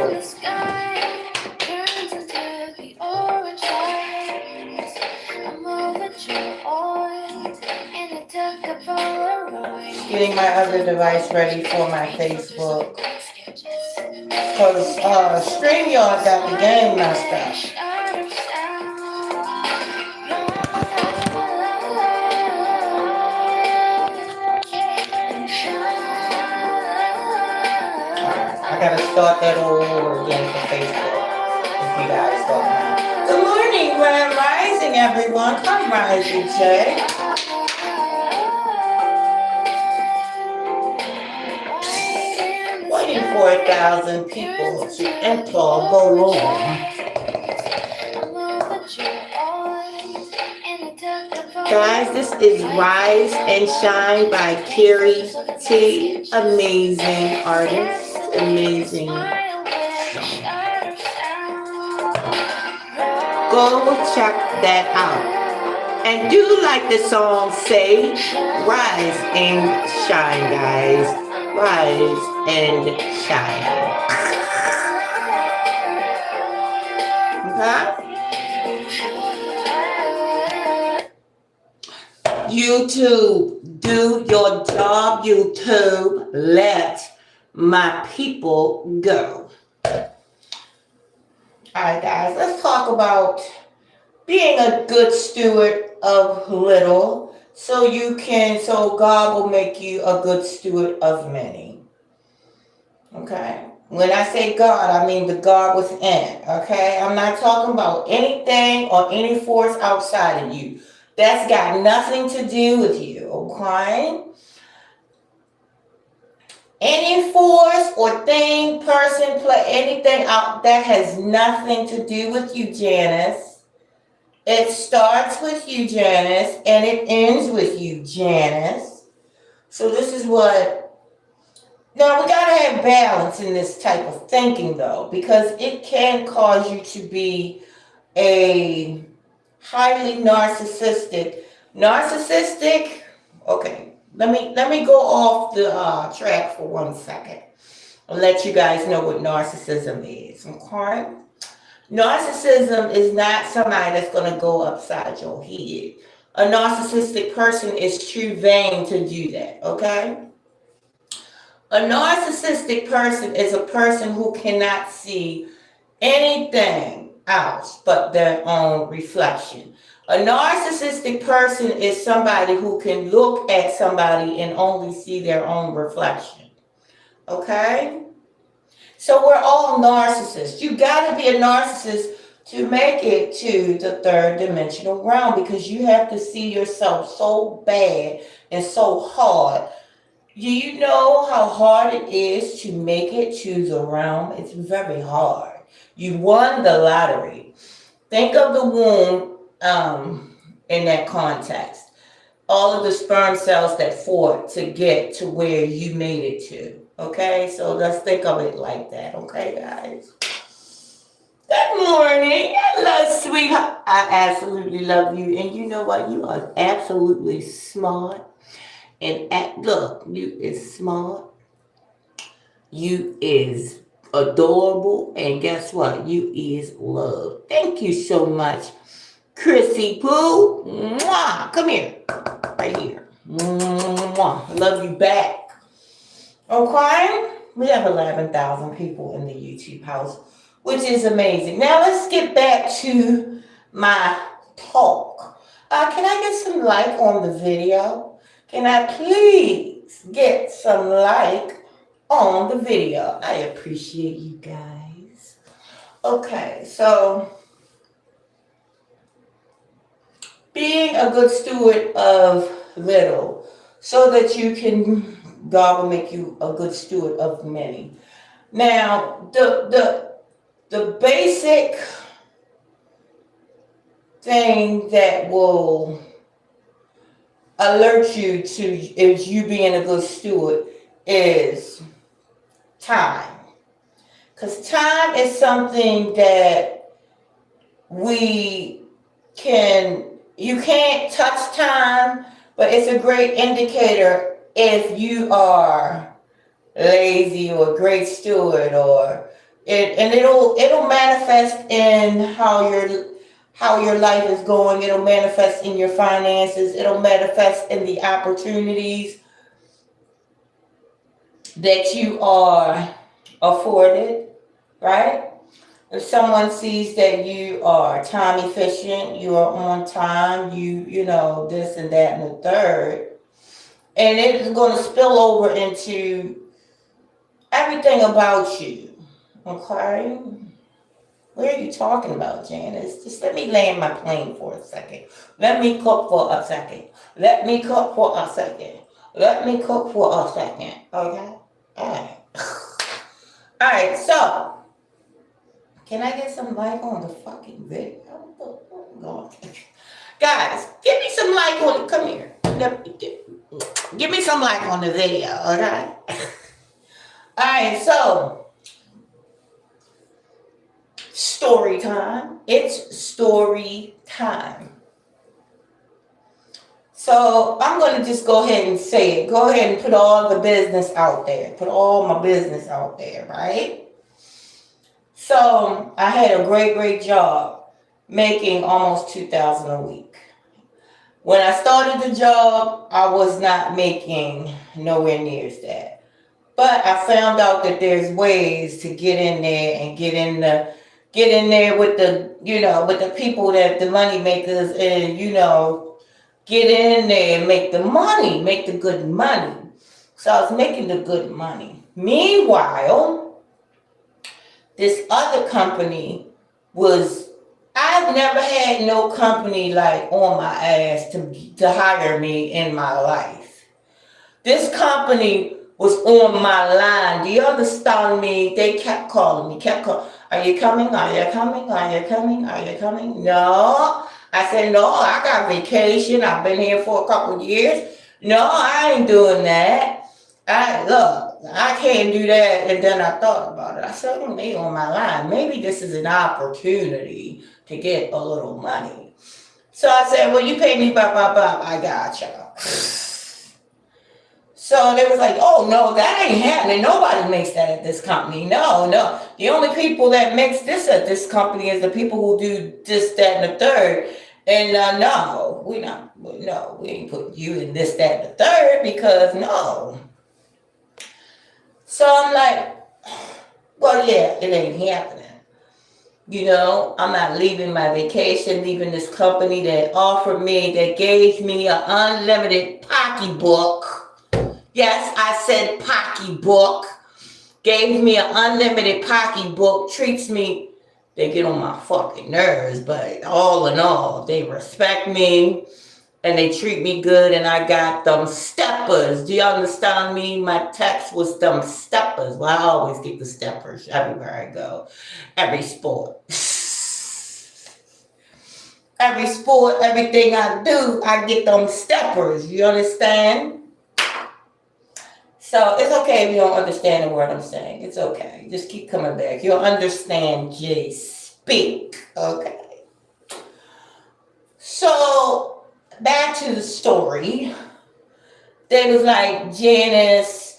the sky turns into the orange lights. I'm overjoyed and I took a Polaroid. Getting my other device ready for my Facebook. Because StreamYard got the game messed up. I gotta start that all over again for Facebook. If you guys don't know. Good morning, Grand Rising, everyone. Come rising, Jay. 24,000 people to enter go on. Guys, this is Rise and Shine by Carrie T. Amazing artist. Amazing song. Go check that out. And do like the song say, Rise and Shine, guys. Rise and shine. Okay? YouTube, do your job, YouTube. Let my people go. Alright, guys, let's talk about being a good steward of little so God will make you a good steward of many. Okay? When I say God, I mean the God within. Okay? I'm not talking about anything or any force outside of you. That's got nothing to do with you. Okay? Any force or thing, person, play, anything out that has nothing to do with you, Janice. It starts with you, Janice, and it ends with you, Janice. So this is what... Now, we got to have balance in this type of thinking, though, because it can cause you to be a highly narcissistic. Okay, let me go off the track for 1 second and let you guys know what narcissism is, okay? Narcissism is not somebody that's going to go upside your head. A narcissistic person is too vain to do that, okay? A narcissistic person is a person who cannot see anything else but their own reflection. A narcissistic person is somebody who can look at somebody and only see their own reflection. Okay? So we're all narcissists. You got to be a narcissist to make it to the third dimensional realm because you have to see yourself so bad and so hard. Do you know how hard it is to make it to the realm? It's very hard. You won the lottery. Think of the womb in that context. All of the sperm cells that fought to get to where you made it to. Okay, so let's think of it like that. Okay, guys. Good morning. Hello, sweetheart. I absolutely love you. And you know what? You are absolutely smart. And look, you is smart. You is adorable. And guess what? You is love. Thank you so much, Chrissy Pooh. Mwah. Come here. Right here. Mwah. Love you back. Okay? We have 11,000 people in the YouTube house, which is amazing. Now let's get back to my talk. Can I get some like on the video? Can I please get some like on the video? I appreciate you guys. Okay, so being a good steward of little so that you can, God will make you a good steward of many. Now, the basic thing that will alert you to is you being a good steward is time. Because time is something that you can't touch time, but it's a great indicator if you are lazy or a great steward, or And it'll manifest in how your life is going. It'll manifest in your finances. It'll manifest in the opportunities that you are afforded, right? If someone sees that you are time efficient, you are on time, you know, this and that and the third, and it is going to spill over into everything about you. Okay? What are you talking about, Janice? Just let me land my plane for a second. Let me cook for a second. Let me cook for a second. Let me cook for a second. Okay? Alright. Alright, so can I get some like on the fucking video? Oh, guys, give me some like on it. Come here. Give me some like on the video, okay? Alright, so story time. It's story time. So I'm going to just go ahead and say it. Go ahead and put all the business out there. Put all my business out there, right? So I had a great job making almost $2,000 a week. When I started the job, I was not making nowhere near that. But I found out that there's ways to get in there and get in there with the, you know, with the people that the money makers, and, you know, get in there and make the money, make the good money. So I was making the good money. Meanwhile, this other company I've never had no company like on my ass to hire me in my life. This company was on my line. Do you understand me? They kept calling me, Are you coming? Are you coming? Are you coming? Are you coming? No. I said, no, I got vacation. I've been here for a couple of years. No, I ain't doing that. I can't do that. And then I thought about it. I said, they on my line. Maybe this is an opportunity to get a little money. So I said, well, you pay me, bop. I got y'all. So they was like, oh, no, that ain't happening. Nobody makes that at this company. No. The only people that makes this at this company is the people who do this, that, and the third. And no, we ain't putting you in this, that, and the third, because no. So I'm like, well, yeah, it ain't happening. You know, I'm not leaving my vacation, leaving this company that offered me, that gave me an unlimited pocketbook. Yes, I said pocketbook. Gave me an unlimited pocketbook, treats me, they get on my fucking nerves, but all in all, they respect me. And they treat me good, and I got them steppers. Do you understand me? My text was them steppers. Well, I always get the steppers everywhere I go. Every sport. Everything I do, I get them steppers. You understand? So it's okay if you don't understand the word I'm saying. It's okay. Just keep coming back. You'll understand Jay speak. Okay. So back to the story. They was like, Janice,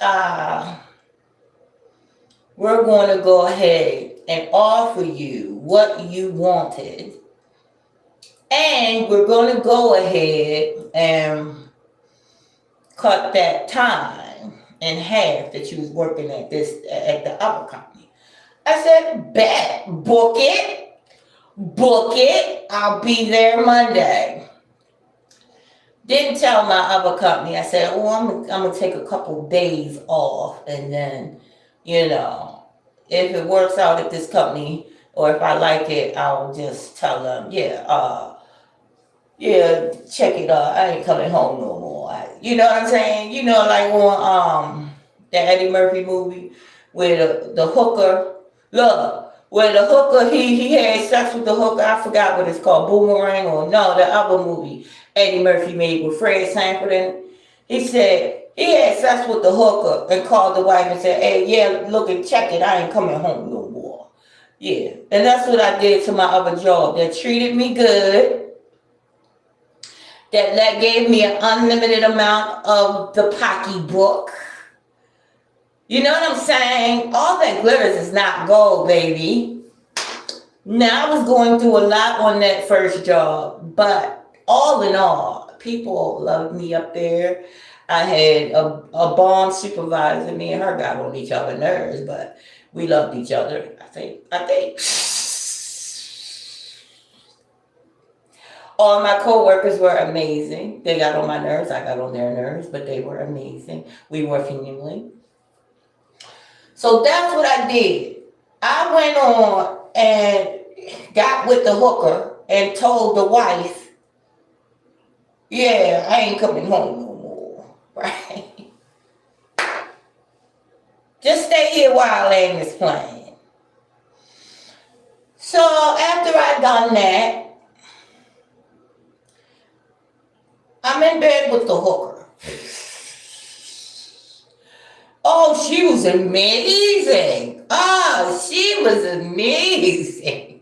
we're going to go ahead and offer you what you wanted. And we're going to go ahead and cut that time in half that you was working at the other company. I said, bet, book it. I'll be there Monday. Didn't tell my other company. I said, oh, I'm going to take a couple days off. And then, you know, if it works out at this company or if I like it, I'll just tell them, check it out. I ain't coming home no more. You know what I'm saying? You know, like on the Eddie Murphy movie where the hooker, look, where the hooker, he had sex with the hooker. I forgot what it's called, Boomerang, or no, the other movie Eddie Murphy made with Fred Sanford. And he said he had sex with the hooker and called the wife and said, hey, yeah, look and check it. I ain't coming home no more. Yeah, and that's what I did to my other job. They treated me good. That gave me an unlimited amount of the pocketbook. You know what I'm saying? All that glitters is not gold, baby. Now, I was going through a lot on that first job, but all in all, people loved me up there. I had a bomb supervisor. Me and her got on each other's nerves, but we loved each other. I think all my coworkers were amazing. They got on my nerves. I got on their nerves, but they were amazing. We were family. So that's what I did. I went on and got with the hooker and told the wife, yeah, I ain't coming home no more. Right? Just stay here while Lang is playing. So after I done that, I'm in bed with the hooker. Oh, she was amazing. Oh, she was amazing.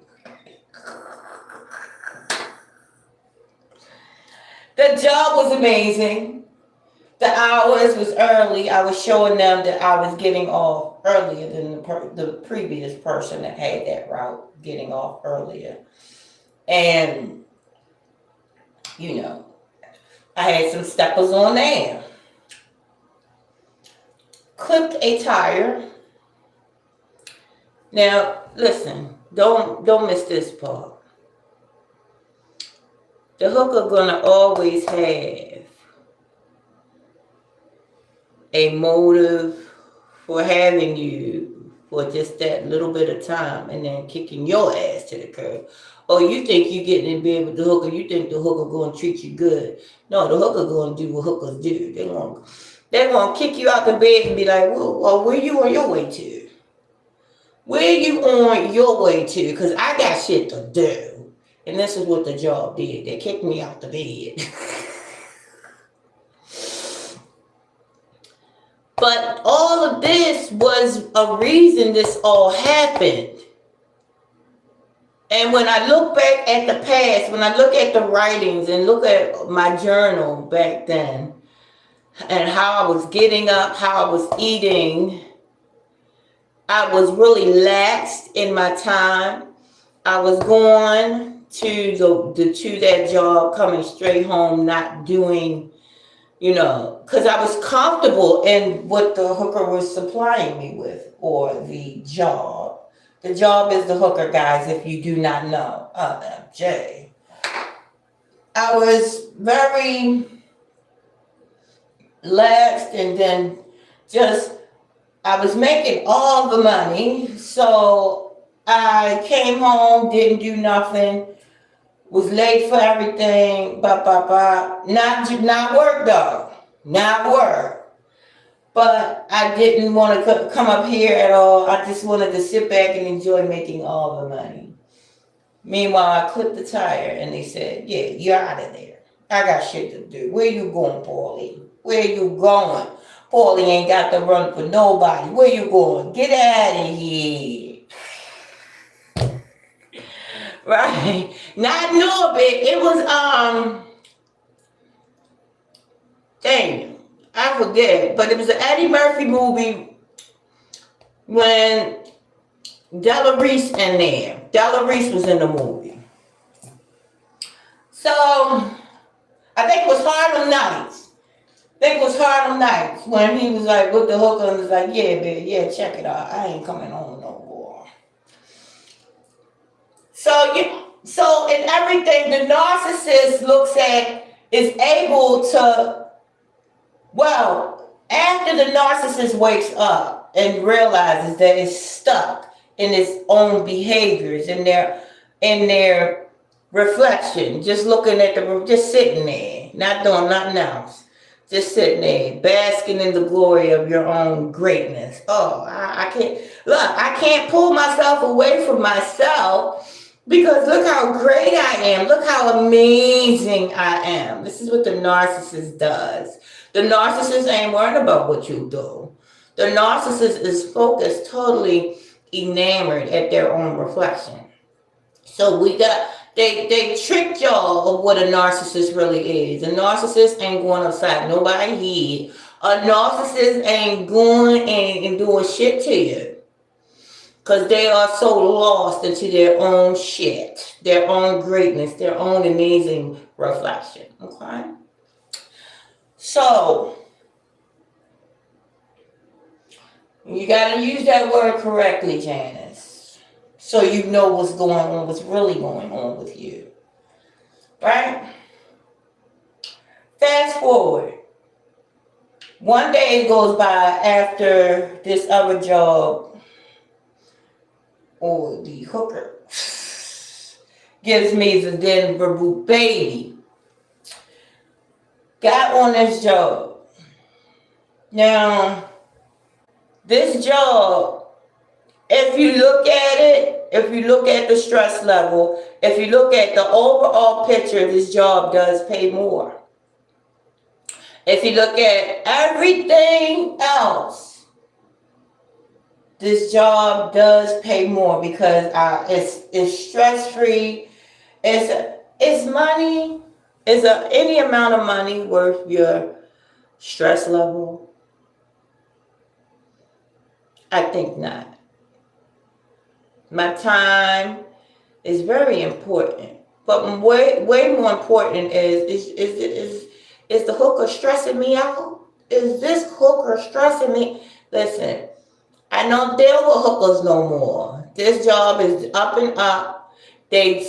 The job was amazing. The hours was early. I was showing them that I was getting off earlier than the previous person that had that route, getting off earlier. And, you know, I had some steppers on there. Clipped a tire. Now, listen, don't miss this part. The hooker gonna always have a motive for having you for just that little bit of time and then kicking your ass to the curb. Or you think you getting in bed with the hooker, you think the hooker gonna treat you good. No, the hooker gonna do what hookers do. They're gonna kick you out the bed and be like, well, where you on your way to? Where you on your way to? Because I got shit to do. And this is what the job did. They kicked me out the bed. But all of this was a reason this all happened. And when I look back at the past, when I look at the writings and look at my journal back then, and how I was getting up, how I was eating, I was really laxed in my time. I was going to that job, coming straight home, not doing, because I was comfortable in what the hooker was supplying me with, or the job. The job is the hooker, guys, if you do not know. OMG. I was very laxed, and then I was making all the money, so I came home, didn't do nothing, was late for everything, not work though, not work. But I didn't want to come up here at all. I just wanted to sit back and enjoy making all the money. Meanwhile, I clipped the tire and they said, yeah, you're out of there. I got shit to do. Where you going, Paulie? Where you going? Paulie ain't got to run for nobody. Where you going? Get out of here. Right? Not Norbit. It was, dang, I forget. But it was an Eddie Murphy movie when Della Reese in there. Della Reese was in the movie. So, I think it was Harlem Nights. When he was like with the hooker and was like, yeah, baby, yeah, check it out. I ain't coming home no more. So in everything, the narcissist is able to, after the narcissist wakes up and realizes that it's stuck in its own behaviors, in their reflection, just looking at just sitting there, not doing nothing else, just sitting there, basking in the glory of your own greatness. Oh, I can't pull myself away from myself. Because look how great I am. Look how amazing I am. This is what the narcissist does. The narcissist ain't worried about what you do. The narcissist is focused, totally enamored at their own reflection. So they tricked y'all of what a narcissist really is. A narcissist ain't going upside nobody's head. A narcissist ain't going and doing shit to you. Because they are so lost into their own shit, their own greatness, their own amazing reflection. Okay? So, you got to use that word correctly, Janice. So you know what's going on, what's really going on with you. Right? Fast forward. One day goes by after this other job, or the hooker gives me the Denver boot baby. Got on this job. Now, this job, if you look at it, if you look at the stress level, if you look at the overall picture, this job does pay more. If you look at everything else, this job does pay more because it's stress free. It's money. Is any amount of money worth your stress level? I think not. My time is very important, but way more important is the hooker stressing me out? Is this hooker stressing me? Listen, I don't deal with hookers no more. This job is up and up. They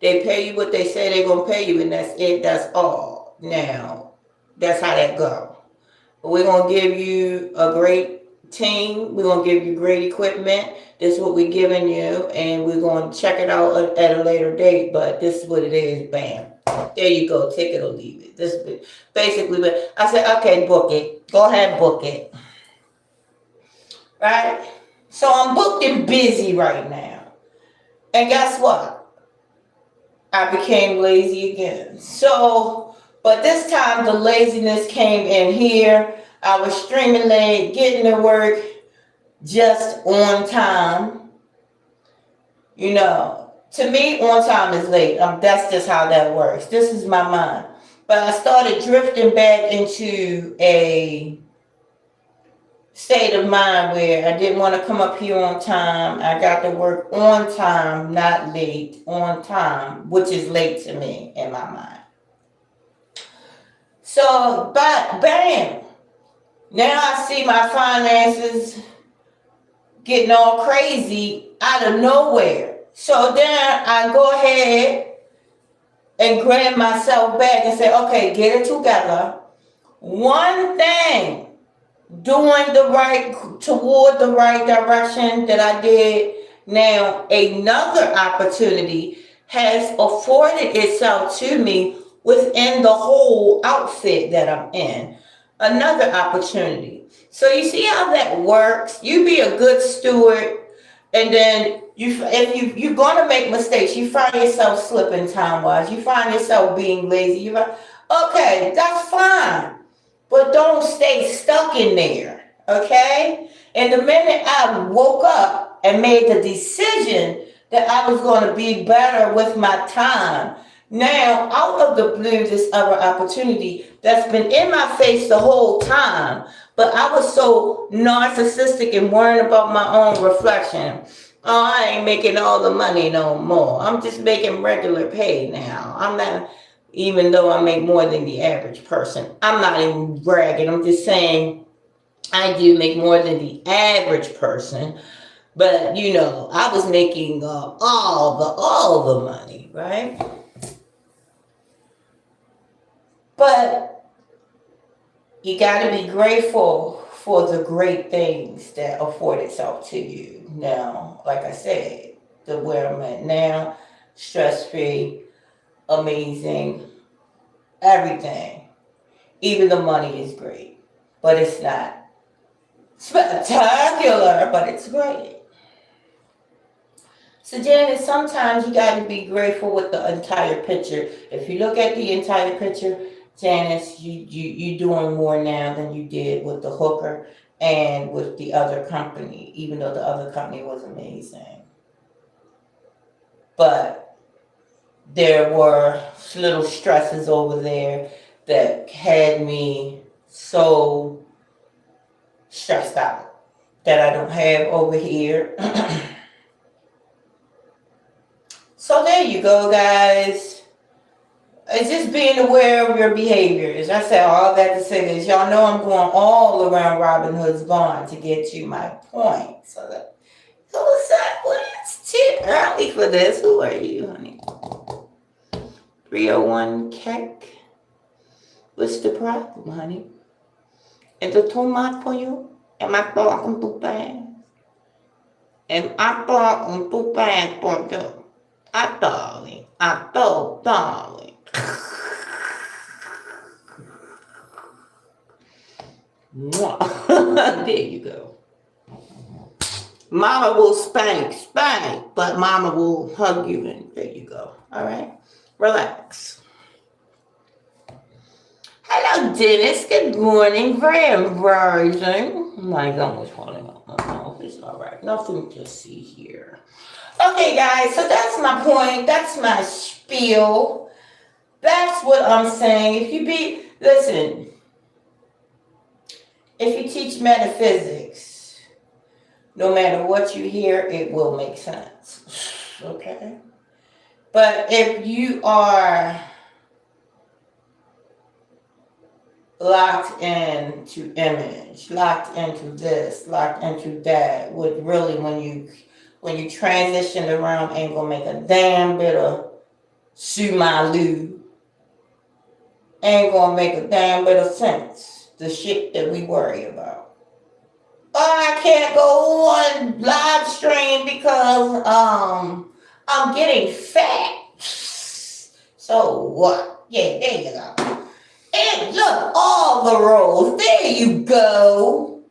pay you what they say they're gonna pay you, and that's it. That's all. Now, that's how that go. We're gonna give you a great team. We're gonna give you great equipment. This is what we're giving you, and we're gonna check it out at a later date. But this is what it is. Bam. There you go. Take it or leave it. This is basically. But I said, okay, book it. Go ahead, book it. Right. So I'm booked and busy right now. And guess what? I became lazy again. So, but this time the laziness came in here. I was streaming late, getting to work just on time. You know, to me, on time is late. That's just how that works. This is my mind. But I started drifting back into a state of mind where I didn't want to come up here on time. I got to work on time, not late, on time, which is late to me in my mind. So, but bam, now I see my finances getting all crazy out of nowhere. So then I go ahead and grab myself back and say, okay, get it together. One thing, doing toward the right direction that I did. Now another opportunity has afforded itself to me within the whole outfit that I'm in. Another opportunity. So you see how that works? You be a good steward, and then if you're gonna make mistakes, you find yourself slipping time wise, you find yourself being lazy, okay, that's fine. But don't stay stuck in there, okay? And the minute I woke up and made the decision that I was going to be better with my time, now out of the blue, this other opportunity that's been in my face the whole time, but I was so narcissistic and worrying about my own reflection. Oh, I ain't making all the money no more. I'm just making regular pay now. I'm not. Even though I make more than the average person. I'm not even bragging. I'm just saying I do make more than the average person. But, you know, I was making all the money, right? But you got to be grateful for the great things that afford itself to you. Now, like I said, where I'm at now, stress-free, amazing, everything. Even the money is great, but it's not spectacular, but it's great. So Janice, sometimes you got to be grateful with the entire picture. If you look at the entire picture, Janice, you're doing more now than you did with the hooker and with the other company, even though the other company was amazing. But there were little stresses over there that had me so stressed out that I don't have over here. So there you go, guys. It's just being aware of your behaviors. I said all that to say this. Y'all know I'm going all around Robin Hood's barn to get to my point. So that, who's that? Well, it's too early for this. Who are you, honey? 301 Keck. What's the problem, honey? Is it too much for you? Am I talking too fast? Am I talking too fast for you? Darling. Mwah. There you go. Mama will spank, but mama will hug you, and there you go. All right? Relax. Hello, Dennis. Good morning. Grand rising. My gum was falling off my mouth. It's all right. Nothing to see here. Okay, guys. So that's my point. That's my spiel. That's what I'm saying. Listen. If you teach metaphysics, no matter what you hear, it will make sense. Okay? But if you are locked into image, locked into this, locked into that, would really when you transition around ain't gonna make a damn bit of sumalu. Ain't gonna make a damn bit of sense. The shit that we worry about. Oh, I can't go on live stream because I'm getting fat. So what? Yeah, there you go. And look, all the rolls. There you go.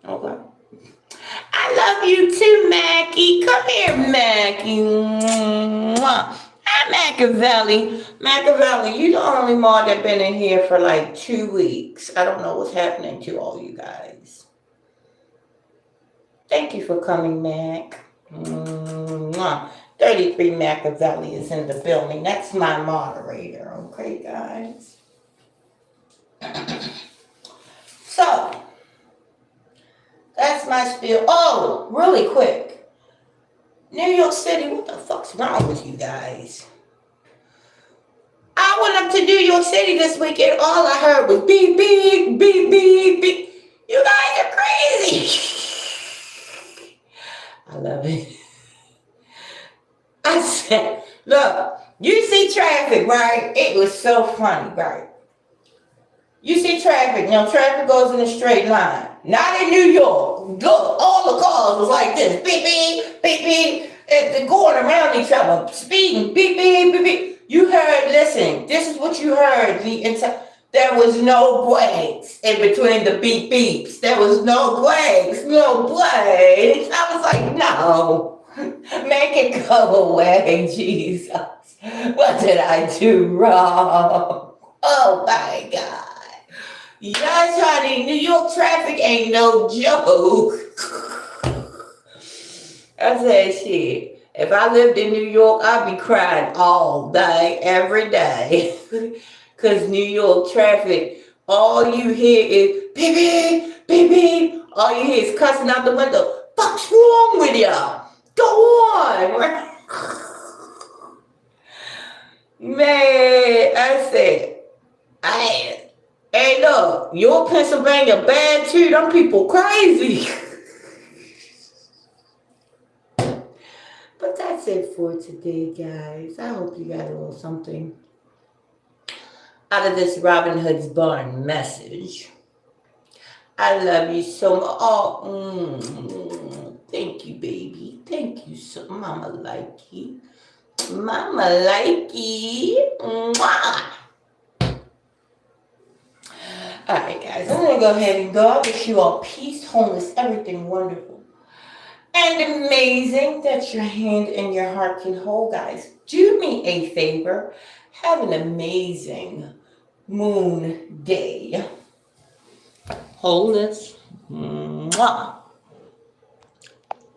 Okay. I love you too, Mackie. Come here, Mackie. Hi, Machiavelli. Machiavelli, you the only mod that been in here for like 2 weeks. I don't know what's happening to all you guys. Thank you for coming, Mac. 33 Machiavelli is in the building. That's my moderator. Okay, guys? So, that's my spiel. Oh, really quick. New York City, what the fuck's wrong with you guys? I went up to New York City this weekend. All I heard was beep, beep, beep, beep, beep. You guys are crazy. I love it. I said, look, you see traffic, right? It was so funny, right? You see traffic, traffic goes in a straight line. Not in New York. Look, all the cars was like this. Beep, beep, beep, beep. They're going around each other, speeding, beep, beep, beep, beep. You heard, listen, this is what you heard. There was no breaks in between the beep beeps. There was no breaks, no breaks. I was like, no, make it go away, Jesus. What did I do wrong? Oh my God. Yes, honey, New York traffic ain't no joke. I said, shit. If I lived in New York, I'd be crying all day, every day. Because New York traffic, all you hear is beep, beep, beep, beep. All you hear is cussing out the window. Fuck's wrong with ya? Go on. Man, I said, hey, look, your Pennsylvania bad too. Them people crazy. But that's it for today, guys. I hope you got a little something out of this Robin Hood's barn message. I love you so much. Oh, thank you, baby. Thank you so much. Mama like you. Mama like you. Mwah. All right, guys. I'm going to go ahead and go. I wish you all peace, wholeness, everything wonderful and amazing that your hand and your heart can hold, guys. Do me a favor. Have an amazing moon day. Wholeness. Mwah.